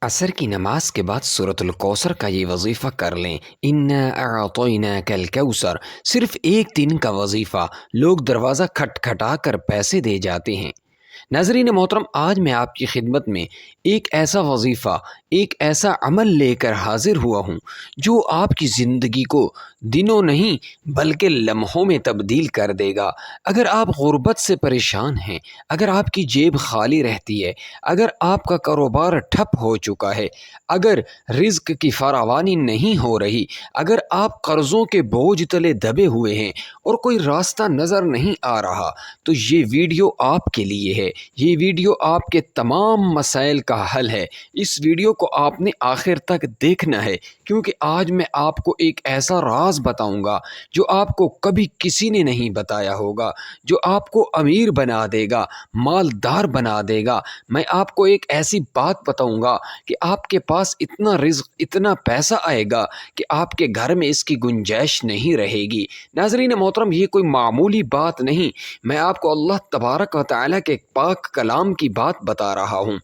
عصر کی نماز کے بعد سورۃ الکوثر کا یہ وظیفہ کر لیں۔ انا اعطیناک الکوثر، صرف ایک دن کا وظیفہ، لوگ دروازہ کھٹکھٹا کر پیسے دے جاتے ہیں۔ ناظرین محترم، آج میں آپ کی خدمت میں ایک ایسا وظیفہ، ایک ایسا عمل لے کر حاضر ہوا ہوں جو آپ کی زندگی کو دنوں نہیں بلکہ لمحوں میں تبدیل کر دے گا۔ اگر آپ غربت سے پریشان ہیں، اگر آپ کی جیب خالی رہتی ہے، اگر آپ کا کاروبار ٹھپ ہو چکا ہے، اگر رزق کی فراوانی نہیں ہو رہی، اگر آپ قرضوں کے بوجھ تلے دبے ہوئے ہیں اور کوئی راستہ نظر نہیں آ رہا، تو یہ ویڈیو آپ کے لیے ہے۔ یہ ویڈیو آپ کے تمام مسائل کا حل ہے۔ اس ویڈیو کو آپ نے آخر تک دیکھنا ہے، کیونکہ آج میں آپ کو ایک ایسا راز بتاؤں گا جو آپ کو کبھی کسی نے نہیں بتایا ہوگا، جو آپ کو امیر بنا دے گا، مالدار بنا دے گا۔ میں آپ کو ایک ایسی بات بتاؤں گا کہ آپ کے پاس اتنا رزق، اتنا پیسہ آئے گا کہ آپ کے گھر میں اس کی گنجائش نہیں رہے گی۔ ناظرین محترم، یہ کوئی معمولی بات نہیں، میں آپ کو اللہ تبارک و تعالیٰ کے پاک کلام کی بات بتا رہا ہوں۔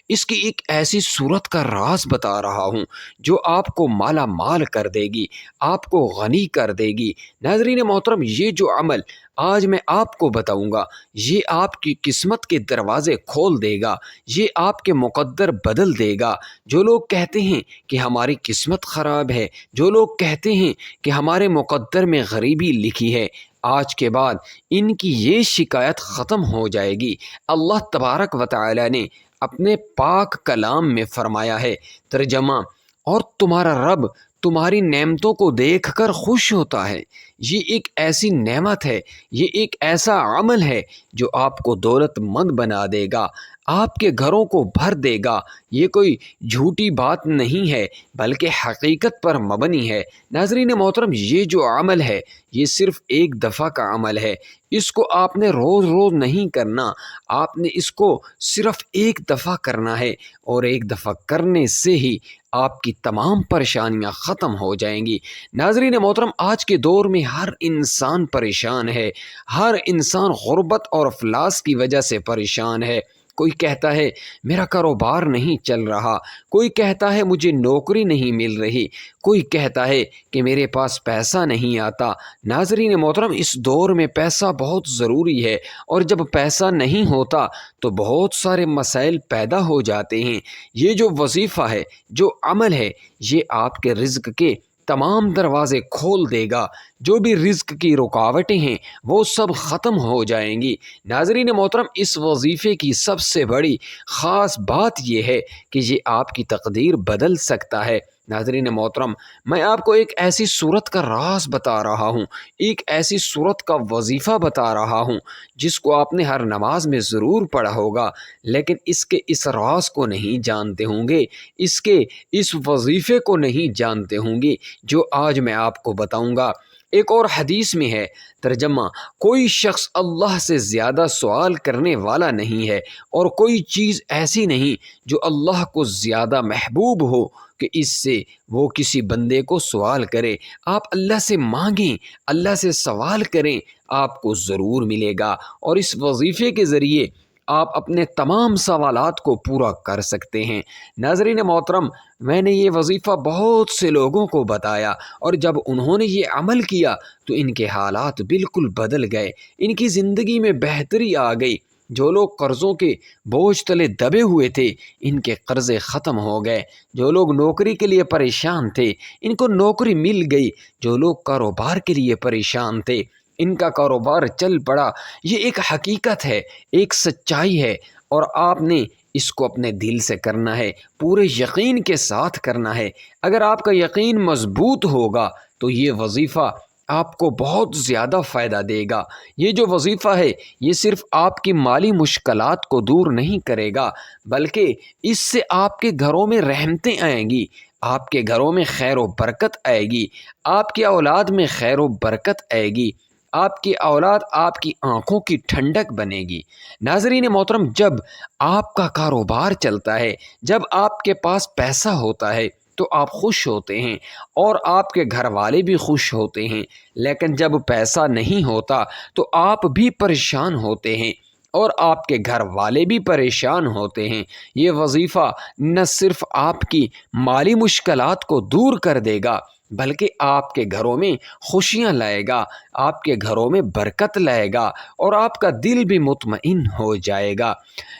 اس کی ایک ایسی صورت کا راز بتا رہا ہوں جو آپ کو مالا مال کر دے گی، آپ کو غنی کر دے گی۔ ناظرین محترم، یہ جو عمل آج میں آپ کو بتاؤں گا، یہ آپ کی قسمت کے دروازے کھول دے گا، یہ آپ کے مقدر بدل دے گا۔ جو لوگ کہتے ہیں کہ ہماری قسمت خراب ہے، جو لوگ کہتے ہیں کہ ہمارے مقدر میں غریبی لکھی ہے، آج کے بعد ان کی یہ شکایت ختم ہو جائے گی۔ اللہ تبارک و تعالی نے اپنے پاک کلام میں فرمایا ہے، ترجمہ، اور تمہارا رب تمہاری نعمتوں کو دیکھ کر خوش ہوتا ہے۔ یہ ایک ایسی نعمت ہے، یہ ایک ایسا عمل ہے جو آپ کو دولت مند بنا دے گا، آپ کے گھروں کو بھر دے گا۔ یہ کوئی جھوٹی بات نہیں ہے بلکہ حقیقت پر مبنی ہے۔ ناظرین محترم، یہ جو عمل ہے یہ صرف ایک دفعہ کا عمل ہے۔ اس کو آپ نے روز روز نہیں کرنا، آپ نے اس کو صرف ایک دفعہ کرنا ہے، اور ایک دفعہ کرنے سے ہی آپ کی تمام پریشانیاں ختم ہو جائیں گی۔ ناظرین محترم، آج کے دور میں ہر انسان پریشان ہے، ہر انسان غربت اور افلاس کی وجہ سے پریشان ہے۔ کوئی کہتا ہے میرا کاروبار نہیں چل رہا، کوئی کہتا ہے مجھے نوکری نہیں مل رہی، کوئی کہتا ہے کہ میرے پاس پیسہ نہیں آتا۔ ناظرین محترم، اس دور میں پیسہ بہت ضروری ہے، اور جب پیسہ نہیں ہوتا تو بہت سارے مسائل پیدا ہو جاتے ہیں۔ یہ جو وظیفہ ہے، جو عمل ہے، یہ آپ کے رزق کے تمام دروازے کھول دے گا۔ جو بھی رزق کی رکاوٹیں ہیں وہ سب ختم ہو جائیں گی۔ ناظرین محترم، اس وظیفے کی سب سے بڑی خاص بات یہ ہے کہ یہ آپ کی تقدیر بدل سکتا ہے۔ ناظرین محترم، میں آپ کو ایک ایسی صورت کا راز بتا رہا ہوں، ایک ایسی صورت کا وظیفہ بتا رہا ہوں جس کو آپ نے ہر نماز میں ضرور پڑھا ہوگا، لیکن اس راز کو نہیں جانتے ہوں گے، اس وظیفے کو نہیں جانتے ہوں گے جو آج میں آپ کو بتاؤں گا۔ ایک اور حدیث میں ہے، ترجمہ، کوئی شخص اللہ سے زیادہ سوال کرنے والا نہیں ہے، اور کوئی چیز ایسی نہیں جو اللہ کو زیادہ محبوب ہو کہ اس سے وہ کسی بندے کو سوال کرے۔ آپ اللہ سے مانگیں، اللہ سے سوال کریں، آپ کو ضرور ملے گا، اور اس وظیفے کے ذریعے آپ اپنے تمام سوالات کو پورا کر سکتے ہیں۔ ناظرین محترم، میں نے یہ وظیفہ بہت سے لوگوں کو بتایا، اور جب انہوں نے یہ عمل کیا تو ان کے حالات بالکل بدل گئے، ان کی زندگی میں بہتری آ گئی۔ جو لوگ قرضوں کے بوجھ تلے دبے ہوئے تھے، ان کے قرضے ختم ہو گئے۔ جو لوگ نوکری کے لیے پریشان تھے، ان کو نوکری مل گئی۔ جو لوگ کاروبار کے لیے پریشان تھے، ان کا کاروبار چل پڑا۔ یہ ایک حقیقت ہے، ایک سچائی ہے، اور آپ نے اس کو اپنے دل سے کرنا ہے، پورے یقین کے ساتھ کرنا ہے۔ اگر آپ کا یقین مضبوط ہوگا تو یہ وظیفہ آپ کو بہت زیادہ فائدہ دے گا۔ یہ جو وظیفہ ہے یہ صرف آپ کی مالی مشکلات کو دور نہیں کرے گا، بلکہ اس سے آپ کے گھروں میں رحمتیں آئیں گی، آپ کے گھروں میں خیر و برکت آئے گی، آپ کی اولاد میں خیر و برکت آئے گی، آپ کی اولاد آپ کی آنکھوں کی ٹھنڈک بنے گی۔ ناظرین محترم، جب آپ کا کاروبار چلتا ہے، جب آپ کے پاس پیسہ ہوتا ہے تو آپ خوش ہوتے ہیں، اور آپ کے گھر والے بھی خوش ہوتے ہیں، لیکن جب پیسہ نہیں ہوتا تو آپ بھی پریشان ہوتے ہیں، اور آپ کے گھر والے بھی پریشان ہوتے ہیں۔ یہ وظیفہ نہ صرف آپ کی مالی مشکلات کو دور کر دے گا بلکہ آپ کے گھروں میں خوشیاں لائے گا، آپ کے گھروں میں برکت لائے گا اور آپ کا دل بھی مطمئن ہو جائے گا۔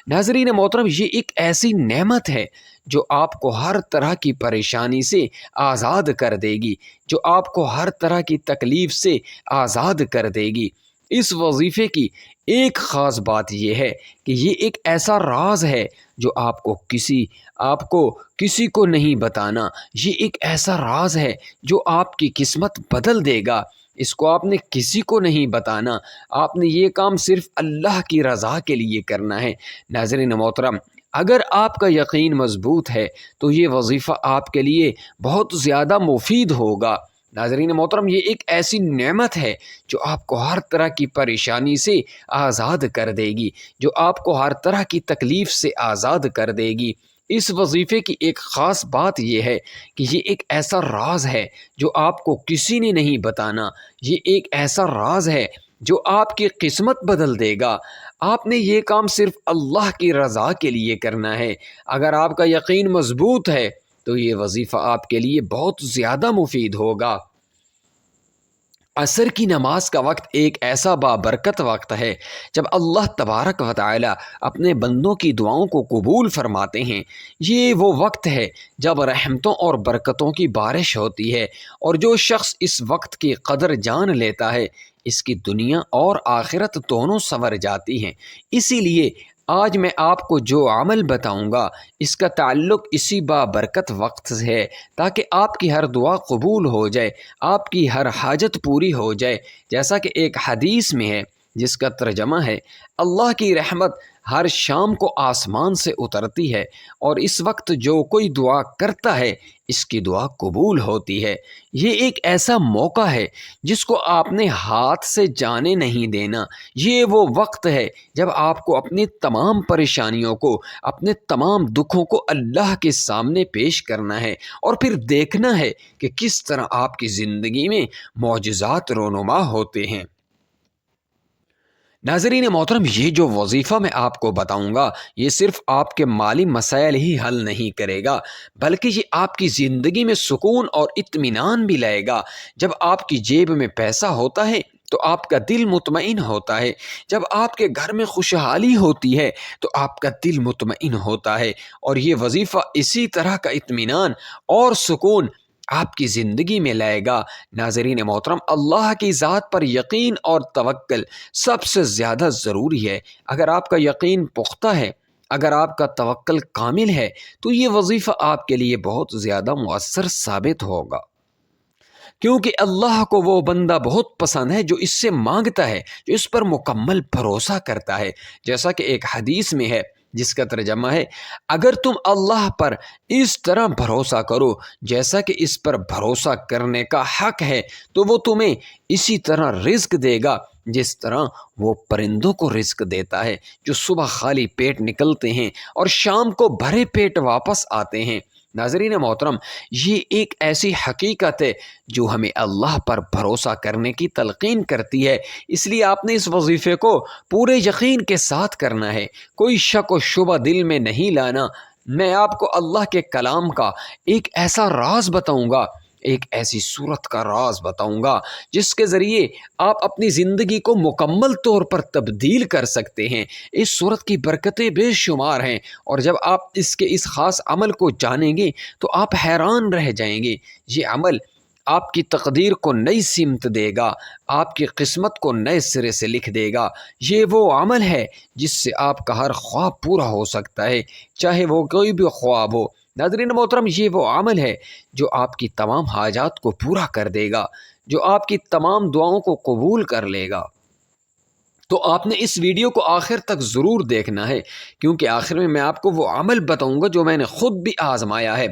ناظرین محترم، یہ ایک ایسی نعمت ہے جو آپ کو ہر طرح کی پریشانی سے آزاد کر دے گی، جو آپ کو ہر طرح کی تکلیف سے آزاد کر دے گی۔ اس وظیفے کی ایک خاص بات یہ ہے کہ یہ ایک ایسا راز ہے جو آپ کو کسی کو نہیں بتانا۔ یہ ایک ایسا راز ہے جو آپ کی قسمت بدل دے گا۔ اس کو آپ نے کسی کو نہیں بتانا، آپ نے یہ کام صرف اللہ کی رضا کے لیے کرنا ہے۔ ناظرین محترم، اگر آپ کا یقین مضبوط ہے تو یہ وظیفہ آپ کے لیے بہت زیادہ مفید ہوگا۔ ناظرین محترم، یہ ایک ایسی نعمت ہے جو آپ کو ہر طرح کی پریشانی سے آزاد کر دے گی، جو آپ کو ہر طرح کی تکلیف سے آزاد کر دے گی۔ اس وظیفے کی ایک خاص بات یہ ہے کہ یہ ایک ایسا راز ہے جو آپ کو کسی نے نہیں بتانا۔ یہ ایک ایسا راز ہے جو آپ کی قسمت بدل دے گا۔ آپ نے یہ کام صرف اللہ کی رضا کے لیے کرنا ہے۔ اگر آپ کا یقین مضبوط ہے تو یہ وظیفہ آپ کے لیے بہت زیادہ مفید ہوگا۔ عصر کی نماز کا وقت ایک ایسا بابرکت وقت ہے جب اللہ تبارک و تعالی اپنے بندوں کی دعاؤں کو قبول فرماتے ہیں۔ یہ وہ وقت ہے جب رحمتوں اور برکتوں کی بارش ہوتی ہے، اور جو شخص اس وقت کی قدر جان لیتا ہے اس کی دنیا اور آخرت دونوں سنور جاتی ہیں۔ اسی لیے آج میں آپ کو جو عمل بتاؤں گا اس کا تعلق اسی بابرکت وقت سے ہے، تاکہ آپ کی ہر دعا قبول ہو جائے، آپ کی ہر حاجت پوری ہو جائے۔ جیسا کہ ایک حدیث میں ہے جس کا ترجمہ ہے، اللہ کی رحمت ہر شام کو آسمان سے اترتی ہے اور اس وقت جو کوئی دعا کرتا ہے اس کی دعا قبول ہوتی ہے۔ یہ ایک ایسا موقع ہے جس کو آپ نے ہاتھ سے جانے نہیں دینا۔ یہ وہ وقت ہے جب آپ کو اپنی تمام پریشانیوں کو، اپنے تمام دکھوں کو اللہ کے سامنے پیش کرنا ہے اور پھر دیکھنا ہے کہ کس طرح آپ کی زندگی میں معجزات رونما ہوتے ہیں۔ ناظرین محترم، یہ جو وظیفہ میں آپ کو بتاؤں گا یہ صرف آپ کے مالی مسائل ہی حل نہیں کرے گا بلکہ یہ آپ کی زندگی میں سکون اور اطمینان بھی لائے گا۔ جب آپ کی جیب میں پیسہ ہوتا ہے تو آپ کا دل مطمئن ہوتا ہے، جب آپ کے گھر میں خوشحالی ہوتی ہے تو آپ کا دل مطمئن ہوتا ہے، اور یہ وظیفہ اسی طرح کا اطمینان اور سکون آپ کی زندگی میں لائے گا۔ ناظرین محترم، اللہ کی ذات پر یقین اور توکل سب سے زیادہ ضروری ہے۔ اگر آپ کا یقین پختہ ہے، اگر آپ کا توکل کامل ہے تو یہ وظیفہ آپ کے لیے بہت زیادہ مؤثر ثابت ہوگا، کیونکہ اللہ کو وہ بندہ بہت پسند ہے جو اس سے مانگتا ہے، جو اس پر مکمل بھروسہ کرتا ہے۔ جیسا کہ ایک حدیث میں ہے جس کا ترجمہ ہے، اگر تم اللہ پر اس طرح بھروسہ کرو جیسا کہ اس پر بھروسہ کرنے کا حق ہے تو وہ تمہیں اسی طرح رزق دے گا جس طرح وہ پرندوں کو رزق دیتا ہے، جو صبح خالی پیٹ نکلتے ہیں اور شام کو بھرے پیٹ واپس آتے ہیں۔ ناظرین محترم، یہ ایک ایسی حقیقت ہے جو ہمیں اللہ پر بھروسہ کرنے کی تلقین کرتی ہے۔ اس لیے آپ نے اس وظیفے کو پورے یقین کے ساتھ کرنا ہے، کوئی شک و شبہ دل میں نہیں لانا۔ میں آپ کو اللہ کے کلام کا ایک ایسا راز بتاؤں گا، ایک ایسی صورت کا راز بتاؤں گا جس کے ذریعے آپ اپنی زندگی کو مکمل طور پر تبدیل کر سکتے ہیں۔ اس صورت کی برکتیں بے شمار ہیں، اور جب آپ اس خاص عمل کو جانیں گے تو آپ حیران رہ جائیں گے۔ یہ عمل آپ کی تقدیر کو نئی سمت دے گا، آپ کی قسمت کو نئے سرے سے لکھ دے گا۔ یہ وہ عمل ہے جس سے آپ کا ہر خواب پورا ہو سکتا ہے، چاہے وہ کوئی بھی خواب ہو۔ ناظرین محترم، یہ وہ عمل ہے جو آپ کی تمام حاجات کو پورا کر دے گا، جو آپ کی تمام دعاؤں کو قبول کر لے گا۔ تو آپ نے اس ویڈیو کو آخر تک ضرور دیکھنا ہے، کیونکہ آخر میں آپ کو وہ عمل بتاؤں گا جو میں نے خود بھی آزمایا ہے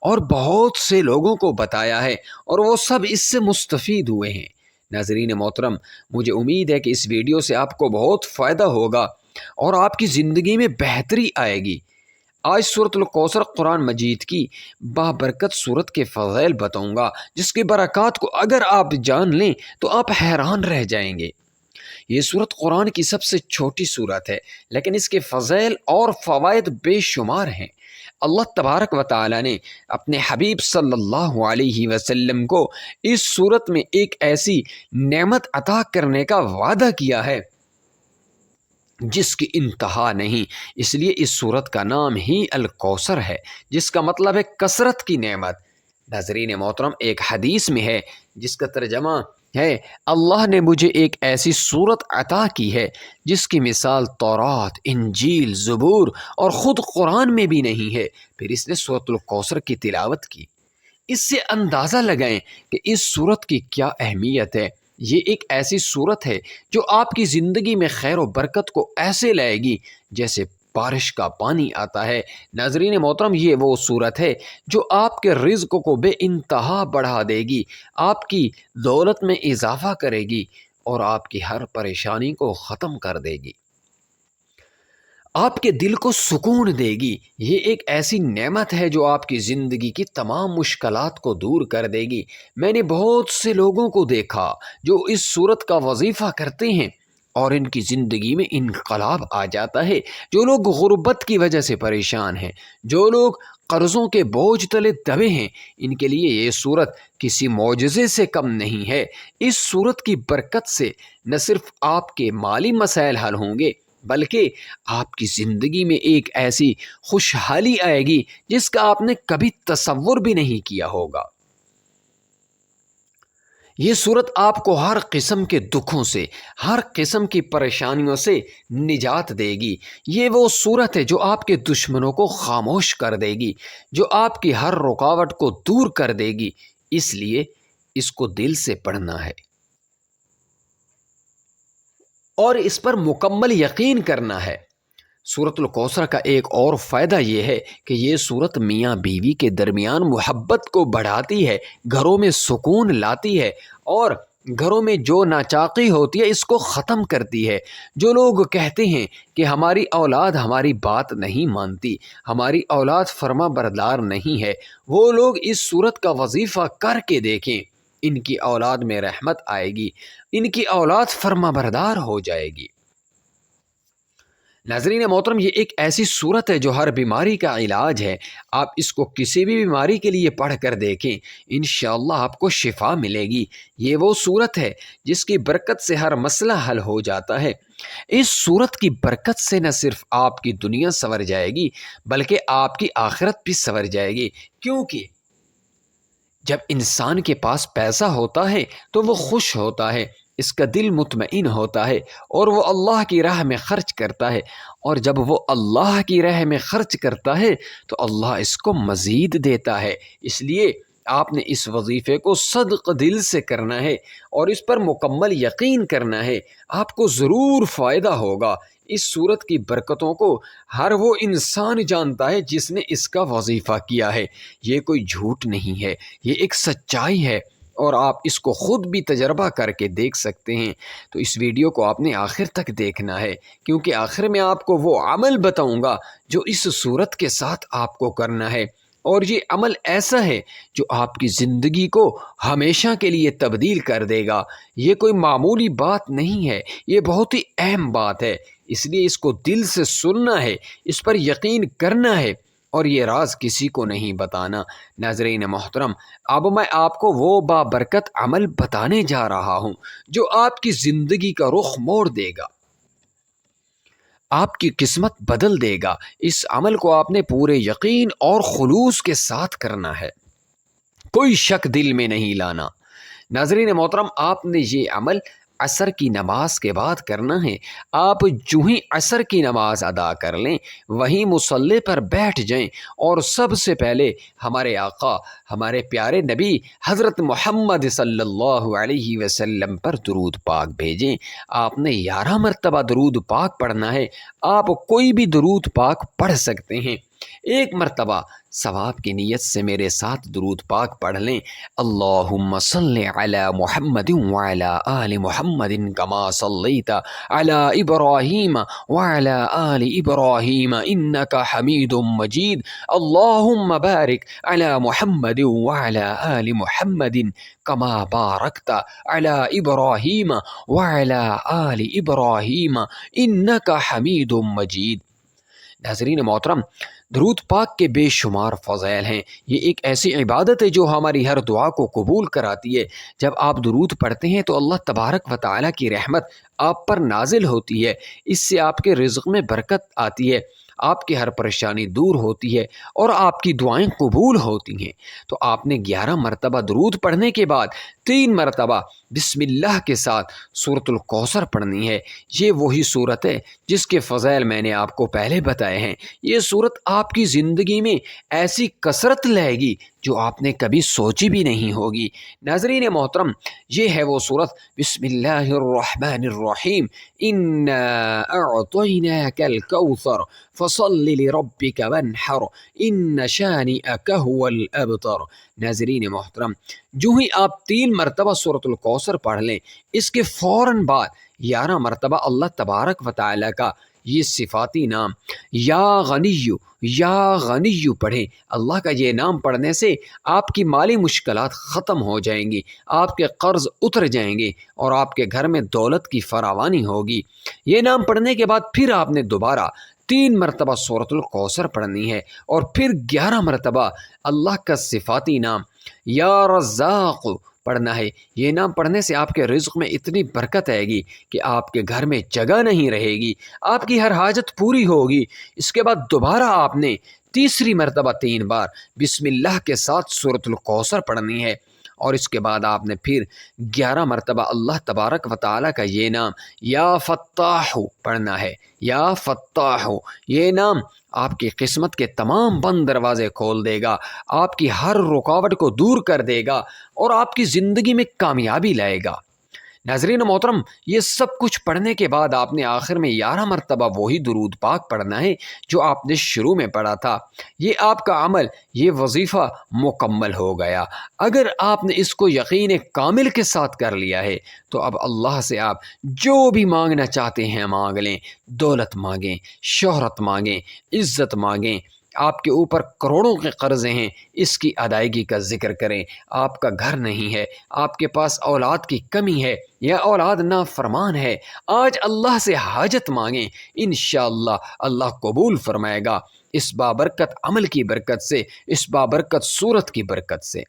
اور بہت سے لوگوں کو بتایا ہے، اور وہ سب اس سے مستفید ہوئے ہیں۔ ناظرین محترم، مجھے امید ہے کہ اس ویڈیو سے آپ کو بہت فائدہ ہوگا اور آپ کی زندگی میں بہتری آئے گی۔ آج سورۃ الکوثر قرآن مجید کی بابرکت سورت کے فضائل بتاؤں گا، جس کی برکات کو اگر آپ جان لیں تو آپ حیران رہ جائیں گے۔ یہ صورت قرآن کی سب سے چھوٹی صورت ہے، لیکن اس کے فضائل اور فوائد بے شمار ہیں۔ اللہ تبارک و تعالی نے اپنے حبیب صلی اللہ علیہ وسلم کو اس صورت میں ایک ایسی نعمت عطا کرنے کا وعدہ کیا ہے جس کی انتہا نہیں، اس لیے اس صورت کا نام ہی الکوثر ہے، جس کا مطلب ہے کثرت کی نعمت۔ ناظرین محترم، ایک حدیث میں ہے جس کا ترجمہ ہے، اللہ نے مجھے ایک ایسی صورت عطا کی ہے جس کی مثال تورات، انجیل، زبور اور خود قرآن میں بھی نہیں ہے۔ پھر اس نے سورۃ الکوثر کی تلاوت کی۔ اس سے اندازہ لگائیں کہ اس صورت کی کیا اہمیت ہے۔ یہ ایک ایسی صورت ہے جو آپ کی زندگی میں خیر و برکت کو ایسے لائے گی جیسے بارش کا پانی آتا ہے۔ ناظرین محترم، یہ وہ صورت ہے جو آپ کے رزق کو بے انتہا بڑھا دے گی، آپ کی دولت میں اضافہ کرے گی اور آپ کی ہر پریشانی کو ختم کر دے گی، آپ کے دل کو سکون دے گی۔ یہ ایک ایسی نعمت ہے جو آپ کی زندگی کی تمام مشکلات کو دور کر دے گی۔ میں نے بہت سے لوگوں کو دیکھا جو اس صورت کا وظیفہ کرتے ہیں اور ان کی زندگی میں انقلاب آ جاتا ہے۔ جو لوگ غربت کی وجہ سے پریشان ہیں، جو لوگ قرضوں کے بوجھ تلے دبے ہیں، ان کے لیے یہ صورت کسی معجزے سے کم نہیں ہے۔ اس صورت کی برکت سے نہ صرف آپ کے مالی مسائل حل ہوں گے، بلکہ آپ کی زندگی میں ایک ایسی خوشحالی آئے گی جس کا آپ نے کبھی تصور بھی نہیں کیا ہوگا۔ یہ صورت آپ کو ہر قسم کے دکھوں سے، ہر قسم کی پریشانیوں سے نجات دے گی۔ یہ وہ صورت ہے جو آپ کے دشمنوں کو خاموش کر دے گی، جو آپ کی ہر رکاوٹ کو دور کر دے گی۔ اس لیے اس کو دل سے پڑھنا ہے اور اس پر مکمل یقین کرنا ہے۔ سورۃ الکوثر کا ایک اور فائدہ یہ ہے کہ یہ سورت میاں بیوی کے درمیان محبت کو بڑھاتی ہے، گھروں میں سکون لاتی ہے اور گھروں میں جو ناچاقی ہوتی ہے اس کو ختم کرتی ہے۔ جو لوگ کہتے ہیں کہ ہماری اولاد ہماری بات نہیں مانتی، ہماری اولاد فرما بردار نہیں ہے، وہ لوگ اس سورت کا وظیفہ کر کے دیکھیں، ان کی اولاد میں رحمت آئے گی، ان کی اولاد فرما بردار ہو جائے گی۔ ناظرین محترم، یہ ایک ایسی صورت ہے جو ہر بیماری کا علاج ہے۔ آپ اس کو کسی بھی بیماری کے لیے پڑھ کر دیکھیں، انشاءاللہ آپ کو شفا ملے گی۔ یہ وہ صورت ہے جس کی برکت سے ہر مسئلہ حل ہو جاتا ہے۔ اس صورت کی برکت سے نہ صرف آپ کی دنیا سنور جائے گی بلکہ آپ کی آخرت بھی سنور جائے گی، کیونکہ جب انسان کے پاس پیسہ ہوتا ہے تو وہ خوش ہوتا ہے، اس کا دل مطمئن ہوتا ہے اور وہ اللہ کی راہ میں خرچ کرتا ہے، اور جب وہ اللہ کی راہ میں خرچ کرتا ہے تو اللہ اس کو مزید دیتا ہے۔ اس لیے آپ نے اس وظیفے کو صدق دل سے کرنا ہے اور اس پر مکمل یقین کرنا ہے، آپ کو ضرور فائدہ ہوگا۔ اس صورت کی برکتوں کو ہر وہ انسان جانتا ہے جس نے اس کا وظیفہ کیا ہے۔ یہ کوئی جھوٹ نہیں ہے، یہ ایک سچائی ہے اور آپ اس کو خود بھی تجربہ کر کے دیکھ سکتے ہیں۔ تو اس ویڈیو کو آپ نے آخر تک دیکھنا ہے، کیونکہ آخر میں آپ کو وہ عمل بتاؤں گا جو اس صورت کے ساتھ آپ کو کرنا ہے، اور یہ عمل ایسا ہے جو آپ کی زندگی کو ہمیشہ کے لیے تبدیل کر دے گا۔ یہ کوئی معمولی بات نہیں ہے، یہ بہت ہی اہم بات ہے، اس لیے اس کو دل سے سننا ہے، اس پر یقین کرنا ہے اور یہ راز کسی کو نہیں بتانا۔ ناظرین محترم، اب میں آپ کو وہ بابرکت عمل بتانے جا رہا ہوں جو آپ کی زندگی کا رخ موڑ دے گا، آپ کی قسمت بدل دے گا۔ اس عمل کو آپ نے پورے یقین اور خلوص کے ساتھ کرنا ہے، کوئی شک دل میں نہیں لانا۔ ناظرین محترم، آپ نے یہ عمل عصر کی نماز کے بعد کرنا ہے۔ آپ جو ہی عصر کی نماز ادا کر لیں وہیں مصلی پر بیٹھ جائیں اور سب سے پہلے ہمارے آقا، ہمارے پیارے نبی حضرت محمد صلی اللہ علیہ وسلم پر درود پاک بھیجیں۔ آپ نے 11 مرتبہ درود پاک پڑھنا ہے۔ آپ کوئی بھی درود پاک پڑھ سکتے ہیں، ایک مرتبہ ثواب کی نیت سے میرے ساتھ درود پاک پڑھ لیں۔ اللہم صلی علی محمد وعلی آل محمد کما صلیت علی ابراہیم وعلی آل ابراہیم انک حمید مجید۔ اللہم بارک علی محمد وعلی آل محمد کما بارکت علی ابراہیم وعلی آل ابراہیم انک حمید مجید۔ ناظرین محترم، درود پاک کے بے شمار فضائل ہیں۔ یہ ایک ایسی عبادت ہے جو ہماری ہر دعا کو قبول کراتی ہے۔ جب آپ درود پڑھتے ہیں تو اللہ تبارک و تعالیٰ کی رحمت آپ پر نازل ہوتی ہے، اس سے آپ کے رزق میں برکت آتی ہے، آپ کی ہر پریشانی دور ہوتی ہے اور آپ کی دعائیں قبول ہوتی ہیں۔ تو آپ نے 11 مرتبہ درود پڑھنے کے بعد 3 مرتبہ بسم اللہ کے ساتھ سورۃ الکوثر پڑھنی ہے۔ یہ وہی صورت ہے جس کے فضائل میں نے آپ کو پہلے بتائے ہیں۔ یہ صورت آپ کی زندگی میں ایسی کثرت لائے گی جو آپ نے کبھی سوچی بھی نہیں ہوگی۔ ناظرین محترم، یہ ہے وہ صورت بسم اللہ الرحمن الرحیم، انا اعطیناک الکوثر فصل لربک وانحر ان شانئک هو الابتر۔ ناظرین محترم، جو ہی آپ 3 مرتبہ سورۃ الکوثر پڑھ لیں، اس کے فوراً بعد 11 مرتبہ اللہ تبارک و تعالیٰ کا یہ صفاتی نام یا غنی پڑھیں۔ اللہ کا یہ نام پڑھنے سے آپ کی مالی مشکلات ختم ہو جائیں گی، آپ کے قرض اتر جائیں گے اور آپ کے گھر میں دولت کی فراوانی ہوگی۔ یہ نام پڑھنے کے بعد پھر آپ نے دوبارہ 3 مرتبہ سورۃ الکوثر پڑھنی ہے اور پھر 11 مرتبہ اللہ کا صفاتی نام یا رزاق پڑھنا ہے۔ یہ نام پڑھنے سے آپ کے رزق میں اتنی برکت آئے گی کہ آپ کے گھر میں جگہ نہیں رہے گی، آپ کی ہر حاجت پوری ہوگی۔ اس کے بعد دوبارہ آپ نے تیسری مرتبہ 3 بار بسم اللہ کے ساتھ سورۃ الکوثر پڑھنی ہے اور اس کے بعد آپ نے پھر 11 مرتبہ اللہ تبارک و تعالیٰ کا یہ نام یا فتاح پڑھنا ہے۔ یا فتاح، یہ نام آپ کی قسمت کے تمام بند دروازے کھول دے گا، آپ کی ہر رکاوٹ کو دور کر دے گا اور آپ کی زندگی میں کامیابی لائے گا۔ ناظرین محترم، یہ سب کچھ پڑھنے کے بعد آپ نے آخر میں 11 مرتبہ وہی درود پاک پڑھنا ہے جو آپ نے شروع میں پڑھا تھا۔ یہ آپ کا عمل، یہ وظیفہ مکمل ہو گیا۔ اگر آپ نے اس کو یقین کامل کے ساتھ کر لیا ہے تو اب اللہ سے آپ جو بھی مانگنا چاہتے ہیں مانگ لیں۔ دولت مانگیں، شہرت مانگیں، عزت مانگیں، آپ کے اوپر کروڑوں کے قرضے ہیں، اس کی ادائیگی کا ذکر کریں۔ آپ کا گھر نہیں ہے، آپ کے پاس اولاد کی کمی ہے یا اولاد نافرمان ہے، آج اللہ سے حاجت مانگیں، انشاءاللہ اللہ قبول فرمائے گا، اس بابرکت عمل کی برکت سے، اس بابرکت صورت کی برکت سے۔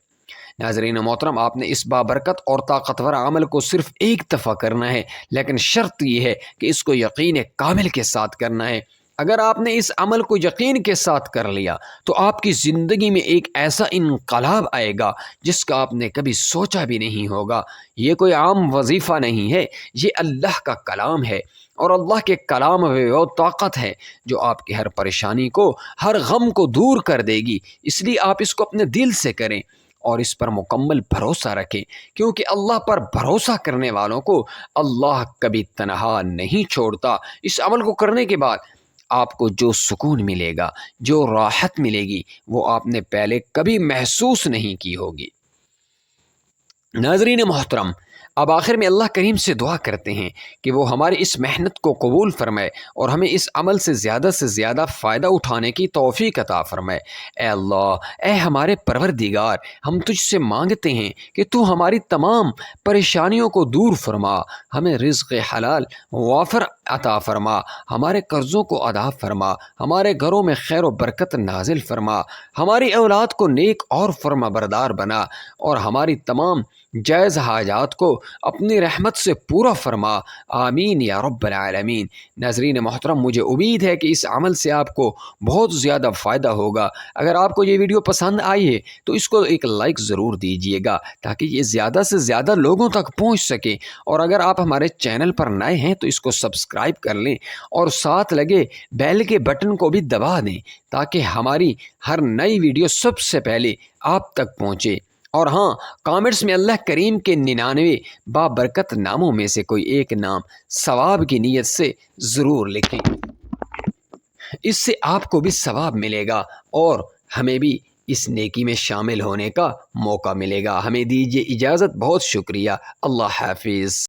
ناظرین محترم، آپ نے اس بابرکت اور طاقتور عمل کو صرف ایک دفعہ کرنا ہے، لیکن شرط یہ ہے کہ اس کو یقین کامل کے ساتھ کرنا ہے۔ اگر آپ نے اس عمل کو یقین کے ساتھ کر لیا تو آپ کی زندگی میں ایک ایسا انقلاب آئے گا جس کا آپ نے کبھی سوچا بھی نہیں ہوگا۔ یہ کوئی عام وظیفہ نہیں ہے، یہ اللہ کا کلام ہے اور اللہ کے کلام میں وہ طاقت ہے جو آپ کی ہر پریشانی کو، ہر غم کو دور کر دے گی۔ اس لیے آپ اس کو اپنے دل سے کریں اور اس پر مکمل بھروسہ رکھیں، کیونکہ اللہ پر بھروسہ کرنے والوں کو اللہ کبھی تنہا نہیں چھوڑتا۔ اس عمل کو کرنے کے بعد آپ کو جو سکون ملے گا، جو راحت ملے گی، وہ آپ نے پہلے کبھی محسوس نہیں کی ہوگی۔ ناظرین محترم، اب آخر میں اللہ کریم سے دعا کرتے ہیں کہ وہ ہماری اس محنت کو قبول فرمائے اور ہمیں اس عمل سے زیادہ فائدہ اٹھانے کی توفیق عطا فرمائے۔ اے اللہ، اے ہمارے پروردگار، ہم تجھ سے مانگتے ہیں کہ تو ہماری تمام پریشانیوں کو دور فرما، ہمیں رزق حلال وافر عطا فرما، ہمارے قرضوں کو ادا فرما، ہمارے گھروں میں خیر و برکت نازل فرما، ہماری اولاد کو نیک اور فرما بردار بنا اور ہماری تمام جائز حاجات کو اپنی رحمت سے پورا فرما، آمین یا رب العالمین۔ ناظرین محترم، مجھے امید ہے کہ اس عمل سے آپ کو بہت زیادہ فائدہ ہوگا۔ اگر آپ کو یہ ویڈیو پسند آئی ہے تو اس کو ایک لائک ضرور دیجیے گا تاکہ یہ زیادہ سے زیادہ لوگوں تک پہنچ سکے، اور اگر آپ ہمارے چینل پر نئے ہیں تو اس کو سبسکرائب کر لیں اور ساتھ لگے بیل کے بٹن کو بھی دبا دیں تاکہ ہماری ہر نئی ویڈیو سب سے پہلے آپ تک پہنچے۔ اور ہاں، کامنٹس میں اللہ کریم کے 99 بابرکت ناموں میں سے کوئی ایک نام ثواب کی نیت سے ضرور لکھیں۔ اس سے آپ کو بھی ثواب ملے گا اور ہمیں بھی اس نیکی میں شامل ہونے کا موقع ملے گا۔ ہمیں دیجیے اجازت، بہت شکریہ، اللہ حافظ۔